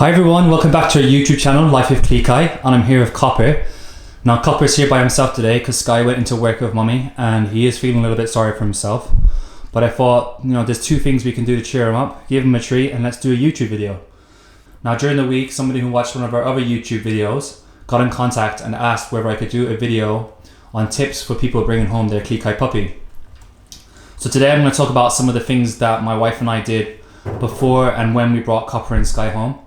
Hi everyone, welcome back to our YouTube channel, Life with Klee Kai, and I'm here with Copper. Now Copper's here by himself today because Skye went into work with Mummy and he is feeling a little bit sorry for himself. But I thought, there's two things we can do to cheer him up. Give him a treat and let's do a YouTube video. Now during the week, somebody who watched one of our other YouTube videos got in contact and asked whether I could do a video on tips for people bringing home their Klee Kai puppy. So today I'm going to talk about some of the things that my wife and I did before and when we brought Copper and Skye home.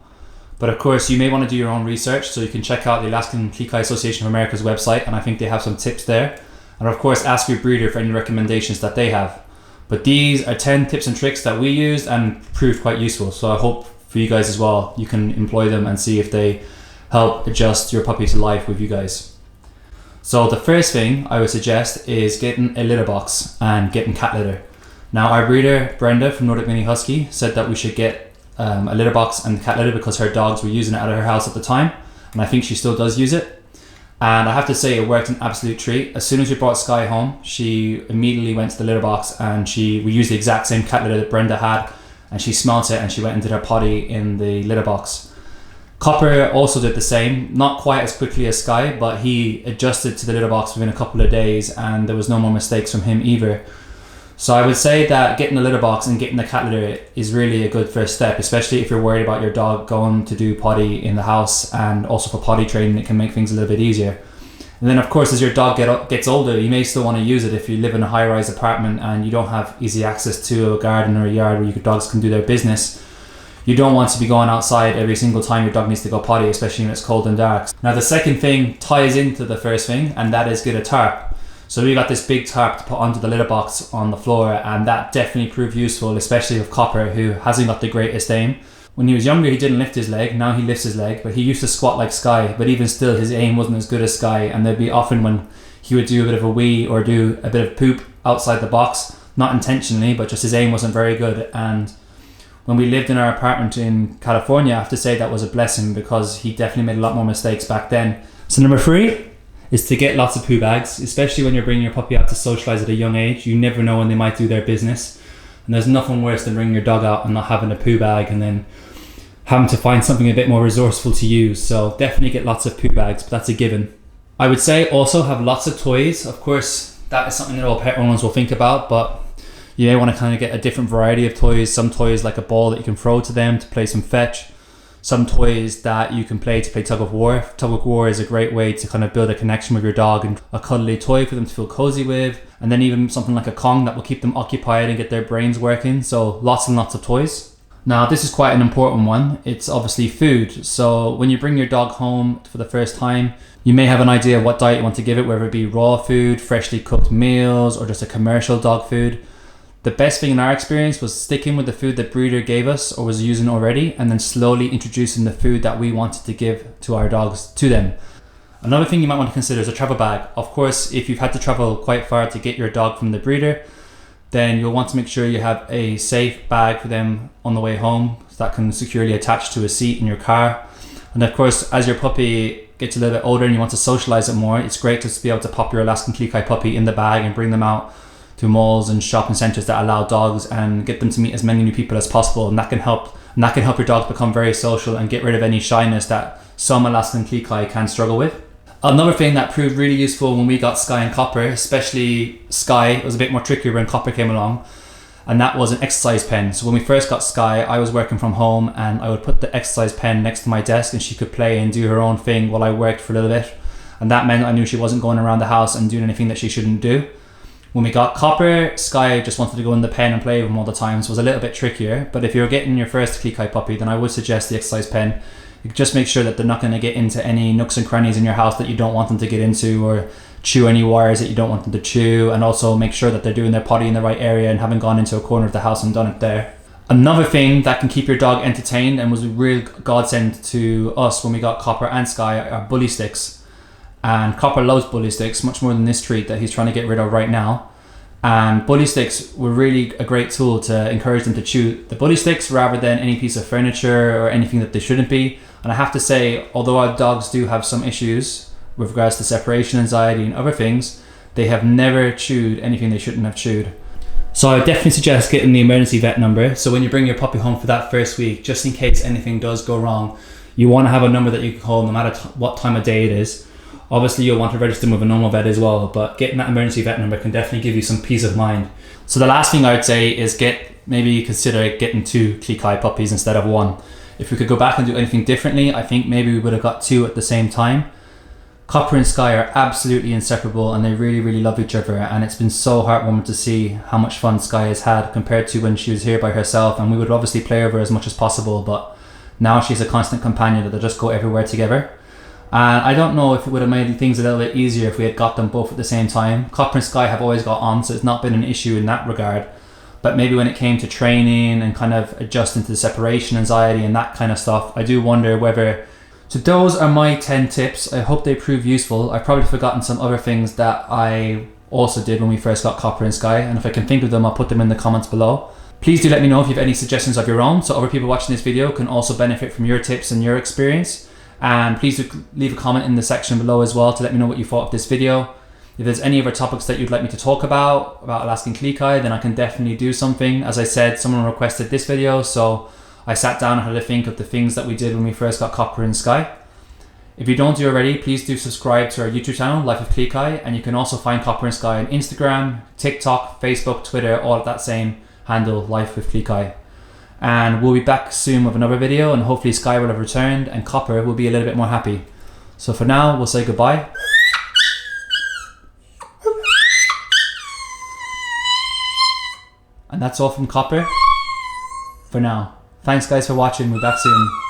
But of course, you may want to do your own research, so you can check out the Alaskan Klee Kai Association of America's website, and I think they have some tips there. And of course, ask your breeder for any recommendations that they have. But these are 10 tips and tricks that we used and proved quite useful. So I hope for you guys as well, you can employ them and see if they help adjust your puppy to life with you guys. So the first thing I would suggest is getting a litter box and getting cat litter. Now our breeder, Brenda from Nordic Mini Husky, said that we should get a litter box and cat litter because her dogs were using it at her house at the time, and I think she still does use it. And I have to say it worked an absolute treat. As soon as we brought Skye home, she immediately went to the litter box and we used the exact same cat litter that Brenda had, and she smelt it and she went into her potty in the litter box. Copper also did the same, not quite as quickly as Skye, but he adjusted to the litter box within a couple of days and there was no more mistakes from him either. So I would say that getting the litter box and getting the cat litter is really a good first step, especially if you're worried about your dog going to do potty in the house, and also for potty training it can make things a little bit easier. And then of course, as your dog gets older, you may still want to use it if you live in a high-rise apartment and you don't have easy access to a garden or a yard where your dogs can do their business. You don't want to be going outside every single time your dog needs to go potty, especially when it's cold and dark. Now the second thing ties into the first thing, and that is get a tarp. So we got this big tarp to put onto the litter box on the floor, and that definitely proved useful, especially with Copper, who hasn't got the greatest aim. When he was younger, he didn't lift his leg. Now he lifts his leg, but he used to squat like Skye, but even still his aim wasn't as good as Skye, and there'd be often when he would do a bit of a wee or do a bit of poop outside the box, not intentionally, but just his aim wasn't very good. And when we lived in our apartment in California, I have to say that was a blessing because he definitely made a lot more mistakes back then. So number 3 is to get lots of poo bags, especially when you're bringing your puppy out to socialize at a young age. You never know when they might do their business, and there's nothing worse than bringing your dog out and not having a poo bag and then having to find something a bit more resourceful to use. So definitely get lots of poo bags, but that's a given. I would say also have lots of toys. Of course, that is something that all pet owners will think about, but you may want to kind of get a different variety of toys. Some toys like a ball that you can throw to them to play some fetch. Some toys that you can play to play tug of war. Tug of war is a great way to kind of build a connection with your dog, and a cuddly toy for them to feel cozy with. And then even something like a Kong that will keep them occupied and get their brains working. So lots and lots of toys. Now this is quite an important one. It's obviously food. So when you bring your dog home for the first time, you may have an idea of what diet you want to give it, whether it be raw food, freshly cooked meals, or just a commercial dog food. The best thing in our experience was sticking with the food that breeder gave us or was using already, and then slowly introducing the food that we wanted to give to our dogs to them. Another thing you might want to consider is a travel bag. Of course, if you've had to travel quite far to get your dog from the breeder, then you'll want to make sure you have a safe bag for them on the way home that can securely attach to a seat in your car. And of course, as your puppy gets a little bit older and you want to socialize it more, it's great to be able to pop your Alaskan Klee Kai puppy in the bag and bring them out to malls and shopping centres that allow dogs and get them to meet as many new people as possible, and that can help your dogs become very social and get rid of any shyness that some Alaskan Klee Kai can struggle with. Another thing that proved really useful when we got Skye and Copper, especially Skye, it was a bit more trickier when Copper came along, and that was an exercise pen. So when we first got Skye, I was working from home and I would put the exercise pen next to my desk and she could play and do her own thing while I worked for a little bit, and that meant I knew she wasn't going around the house and doing anything that she shouldn't do. When we got Copper, Skye just wanted to go in the pen and play with him all the time, so it was a little bit trickier. But if you're getting your first Klee Kai puppy, then I would suggest the exercise pen. You just make sure that they're not going to get into any nooks and crannies in your house that you don't want them to get into, or chew any wires that you don't want them to chew, and also make sure that they're doing their potty in the right area and haven't gone into a corner of the house and done it there. Another thing that can keep your dog entertained and was a real godsend to us when we got Copper and Skye are bully sticks. And Copper loves bully sticks much more than this treat that he's trying to get rid of right now. And bully sticks were really a great tool to encourage them to chew the bully sticks rather than any piece of furniture or anything that they shouldn't be. And I have to say, although our dogs do have some issues with regards to separation anxiety and other things, they have never chewed anything they shouldn't have chewed. So I definitely suggest getting the emergency vet number. So when you bring your puppy home for that first week, just in case anything does go wrong, you want to have a number that you can call no matter what time of day it is. Obviously you'll want to register with a normal vet as well, but getting that emergency vet number can definitely give you some peace of mind. So the last thing I'd say is maybe consider getting 2 Klee Kai puppies instead of 1. If we could go back and do anything differently, I think maybe we would have got 2 at the same time. Copper and Skye are absolutely inseparable and they really, really love each other, and it's been so heartwarming to see how much fun Skye has had compared to when she was here by herself, and we would obviously play with her as much as possible, but now she's a constant companion that they just go everywhere together. And I don't know if it would have made things a little bit easier if we had got them both at the same time. Copper and Skye have always got on, so it's not been an issue in that regard, but maybe when it came to training and kind of adjusting to the separation anxiety and that kind of stuff, I do wonder whether... So those are my 10 tips. I hope they prove useful. I've probably forgotten some other things that I also did when we first got Copper and Skye, and if I can think of them, I'll put them in the comments below. Please do let me know if you have any suggestions of your own, so other people watching this video can also benefit from your tips and your experience. And please do leave a comment in the section below as well to let me know what you thought of this video. If there's any other topics that you'd like me to talk about Alaskan Klee Kai, then I can definitely do something. As I said, someone requested this video, so I sat down and had to think of the things that we did when we first got Copper and Skye. If you don't do already, please do subscribe to our YouTube channel, Life of Klee Kai, and you can also find Copper and Skye on Instagram, TikTok, Facebook, Twitter, all at that same handle, Life with Klee Kai. And we'll be back soon with another video, and hopefully Skye will have returned and Copper will be a little bit more happy. So for now, we'll say goodbye. And that's all from Copper for now. Thanks guys for watching, we'll be back soon.